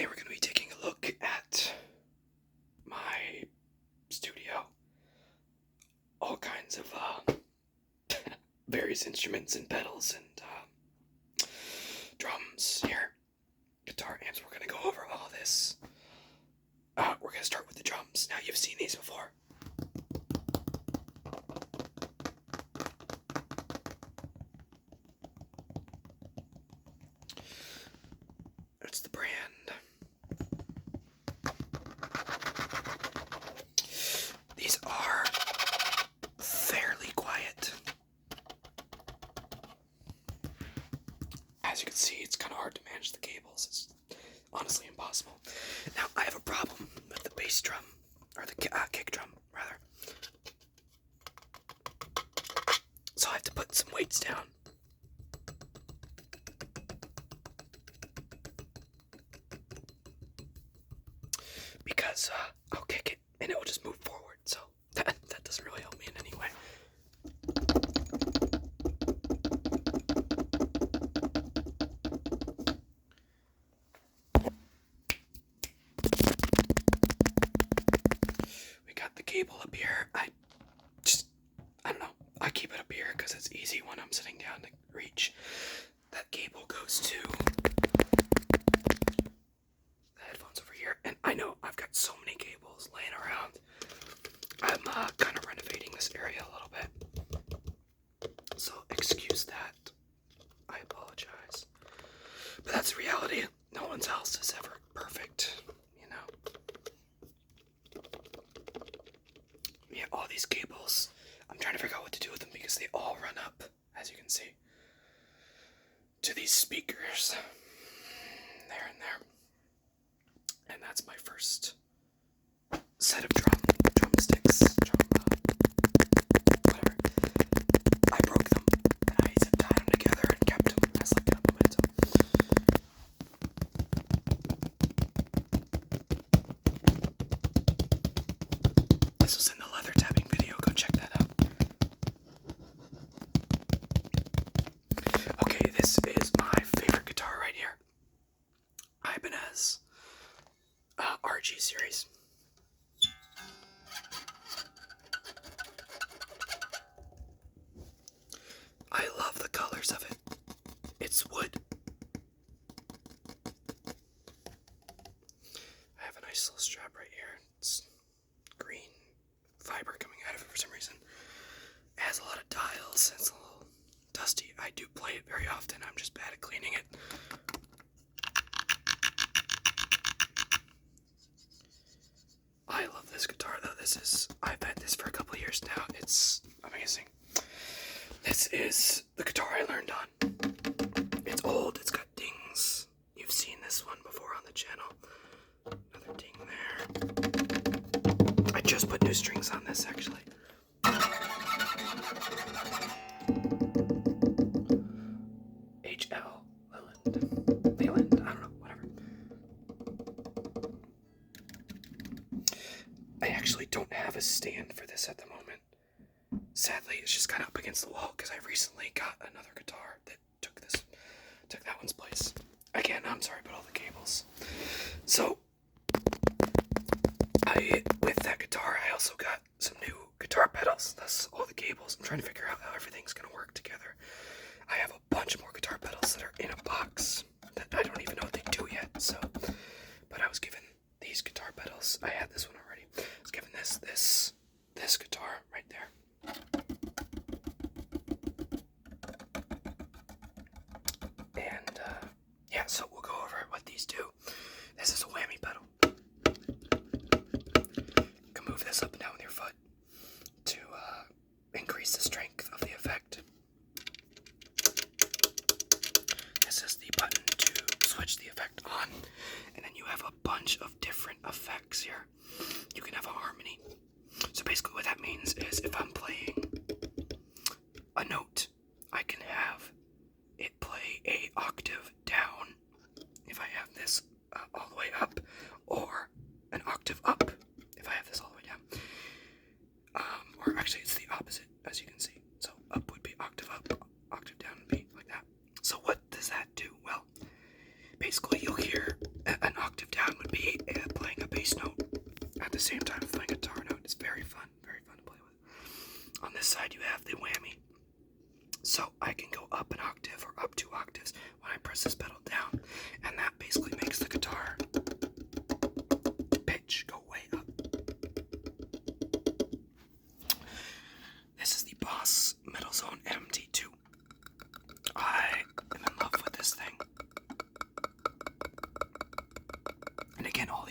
Today we're going to be taking a look at my studio. All kinds of various instruments and pedals and drums here. Guitar amps. We're going to go over all this. We're going to start with the drums. Now, you've seen these before. It's the brand. These are fairly quiet. As you can see, it's kind of hard to manage the cables. It's honestly impossible. Now, I have a problem with the bass drum, or the kick drum, rather. So I have to put some weights down. Because I'll kick it and it will just move forward, so that doesn't really help me in any way. We got the cable up here. I don't know. I keep it up here because it's easy when I'm sitting down to reach. That cable goes to headphones over here, and I know I've got so many cables laying around. I'm kind of renovating this area a little bit, so excuse that. I apologize, but that's the reality. No one's house is ever perfect, you know. Yeah, all these cables, I'm trying to figure out what to do with them because they all run up, as you can see, to these speakers there and there. And that's my first set of drumsticks, whatever. I broke them, and I zip tied them together and kept them as like a memento. This was in the leather tapping video, go check that out. Okay, this is my favorite guitar right here. Ibanez RG series. I love the colors of it. It's wood. I have a nice little strap right here. It's green fiber coming out of it for some reason. It has a lot of dials. It's a little dusty. I do play it very often. I'm just bad at cleaning it. I love this guitar though. I've had this for a couple years now. It's amazing. This is the guitar I learned on. It's old, it's got dings. You've seen this one before on the channel. Another ding there. I just put new strings on this actually. HL Leland, I don't know, whatever. I actually don't have a stand for this at the moment. Sadly, it's just kind of up against the wall because I recently got another guitar that took that one's place. Again, I'm sorry about all the cables. So, with that guitar, I also got some new guitar pedals. That's all the cables. I'm trying to figure out how everything's going to work together. I have a bunch more guitar pedals that are in a box that I don't even know what they do yet. So, but I was given these guitar pedals. I had this one already. I was given this guitar right there. And yeah, so we'll go over what these do. This is a whammy pedal. You can move this up and down with your foot to increase the strength of the effect. This is the button to switch the effect on, and then you have a bunch of different effects here. You can have a harmony. So basically what that means is if I'm playing a note, I can have it play a octave down if I have this all the way up, or an octave up if I have this all the way down. Or actually it's the opposite, as you can see. So up would be octave up, octave down would be like that. So what does that do? Well, basically you'll hear an octave down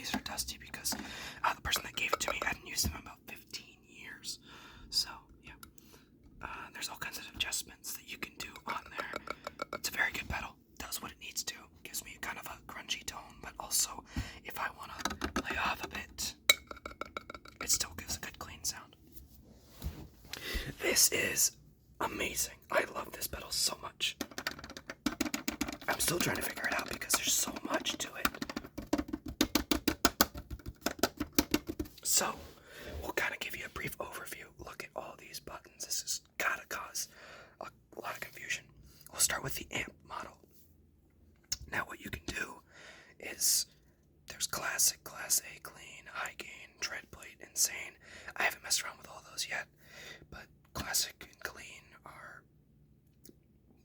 these are dusty because the person that gave it to me hadn't used them in about 15 years. So, yeah. There's all kinds of adjustments that you can do on there. It's a very good pedal. Does what it needs to. Gives me kind of a grungy tone, but also if I want to lay off a bit, it still gives a good clean sound. This is amazing. I love this pedal so much. I'm still trying to figure it out because there's so much to it. So, we'll kind of give you a brief overview. Look at all these buttons. This has gotta cause a lot of confusion. We'll start with the amp model. Now what you can do is, there's classic, class A, clean, high gain, tread plate, insane. I haven't messed around with all those yet, but classic and clean are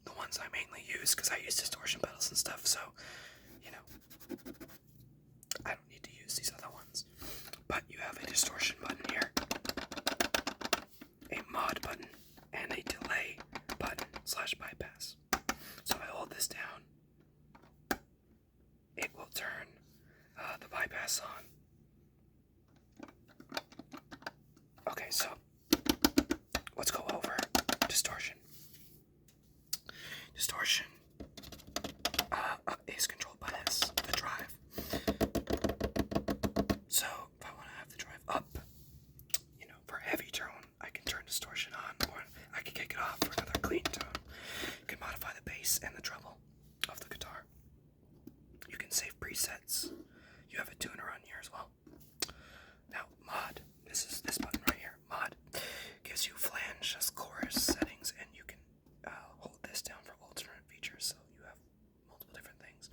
the ones I mainly use because I use distortion pedals and stuff, so, you know, I don't need to use these other ones. But you have a distortion button here, a mod button, and a delay button / bypass. So if I hold this down, it will turn the bypass on. Okay, so let's go over distortion. Distortion is controlled by this, the drive. So if I want to have the drive up, you know, for a heavy tone, I can turn distortion on, or I can kick it off for another clean tone. You can modify the bass and the treble of the guitar. You can save presets. You have a tuner on here as well. Now, mod. This is this button right here. Mod gives you flange as chorus settings, and you can hold this down for alternate features. So you have multiple different things.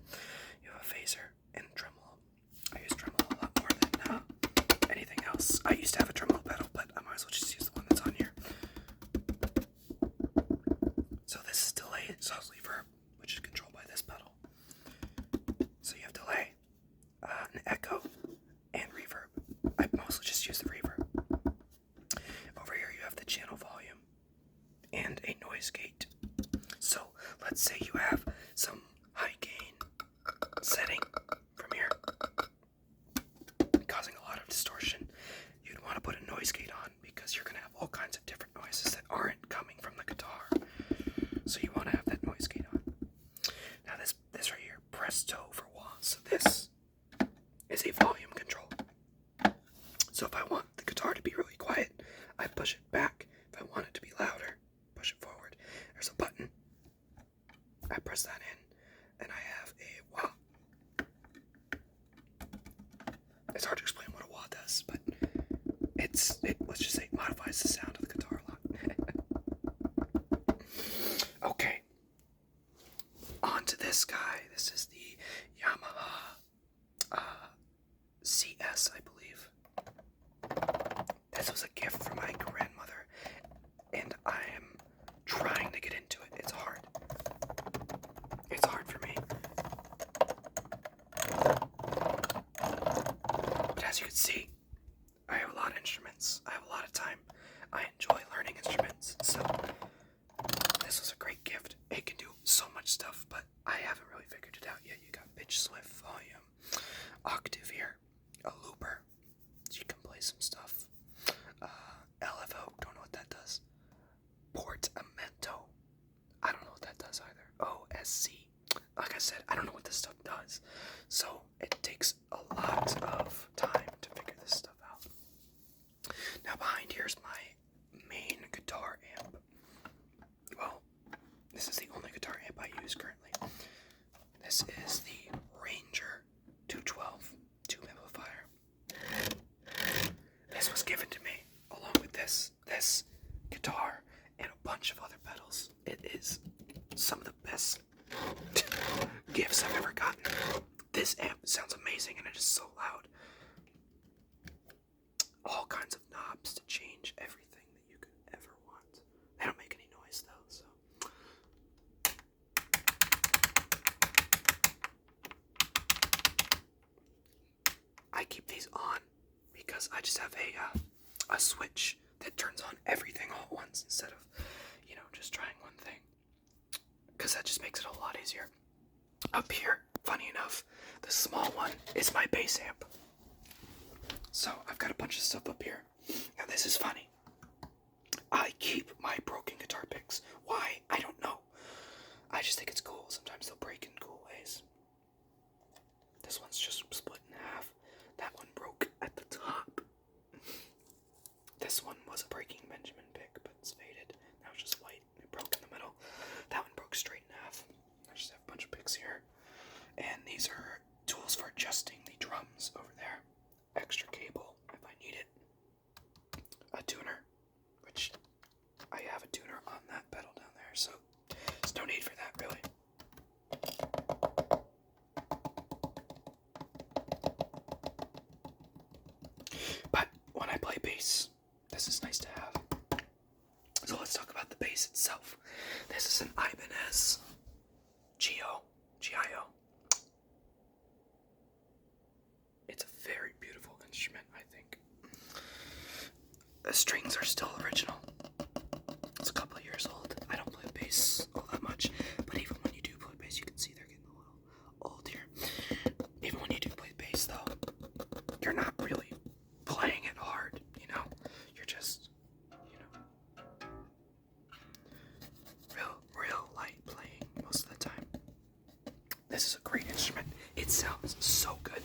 You have a phaser and tremolo. I use tremolo a lot more than anything else. I used to have a tremolo pedal, but I might as well just use the one that's on here. So this is delay, so reverb, which is controlled by this pedal. So you have delay, an echo, and reverb. I mostly just use the reverb. Over here you have the channel volume and a noise gate. So let's say you have some high gain setting from here, causing a lot of distortion. You'd want to put a noise gate on because you're going to have all kinds of different noises that aren't coming from the guitar. So you want to have that noise gate on. Now this right here, presto for wah. So this is a volume control. So if I want the guitar to be really quiet, I push it back. If I want it to be louder, push it forward. There's a button. I press that in, and I have a wah. It's hard to explain what a wah does, but let's just say it modifies the sound of the guitar a lot. Okay. On to this guy. This is the Yamaha CS, I believe. This was a gift from my grandmother, and I am trying to get into it. It's hard. It's hard for me. But as you can see, I have a lot of instruments. I have a lot of time. I enjoy learning instruments, so this was a great gift. It can do so much stuff, but I haven't really figured it out yet. You got pitch, swift, volume, octave here, a looper, so you can play some stuff. LFO, don't know what that does. Portamento, I don't know what that does either. OSC, like I said, I don't know what this stuff does. So it takes a lot of time to figure this stuff out. Now behind here's my main guitar amp. Well, this is the only guitar amp I use currently. This is the Ranger 212 tube amplifier. This was given to me along with this guitar and a bunch of other pedals. It is some of the best gifts I've ever gotten. This amp sounds amazing and it is so loud. All kinds of knobs to change everything that you could ever want. They don't make any noise though, so. I keep these on because I just have a switch that turns on everything all at once instead of, you know, just trying one thing. Because that just makes it a lot easier. Up here, funny enough, the small one is my bass amp. So I've got a bunch of stuff up here. Now this is funny. I keep my broken guitar picks. Why? I don't know. I just think it's cool. Sometimes they'll break in cool ways. This one's just split in half. That one broke at the top. This one was a breaking Benjamin pick, but it's faded. Now it's just white. It broke in the middle. That one broke straight in half. I just have a bunch of picks here. And these are tools for adjusting the drums over there. Extra cable if I need it. A tuner, which I have a tuner on that pedal down there, so there's no need for that really. But when I play bass, this is nice to have. So let's talk about the bass itself. This is an Ibanez Gio. It's a very beautiful instrument, I think. The strings are still original. It's a couple of years old. I don't play bass all that much, but even when you do play bass, you can see they're getting a little old here. Even when you do play bass, though, you're not really playing it hard, you know? You're just, you know, real light playing most of the time. This is a great instrument. It sounds so good.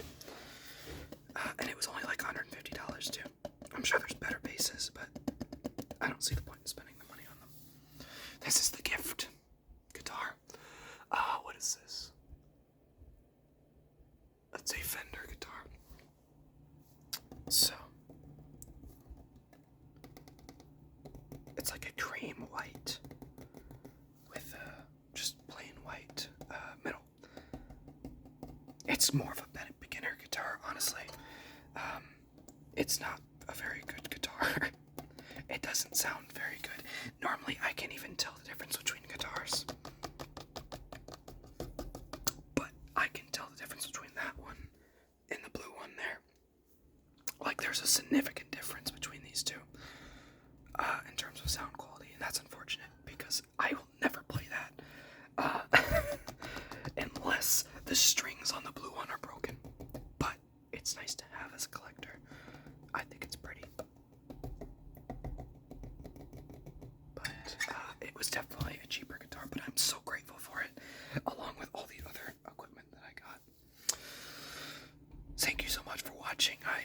And it was only like $150 too. I'm sure there's better basses, but I don't see the point in spending the money on them. This is the Gift guitar. What is this? It's a Fender guitar. So, it's like a cream white with just plain white middle. It's more of a beginner guitar, honestly. It's not a very good guitar. It doesn't sound very good. Normally, I can't even tell the difference between guitars. But I can tell the difference between that one and the blue one there. Like, there's a significant difference between these two in terms of sound quality, and that's unfortunate because I will never play that unless the strings on the blue one are broken. But it's nice to have as a collector. I think it's pretty. But it was definitely a cheaper guitar, but I'm so grateful for it, along with all the other equipment that I got. Thank you so much for watching. I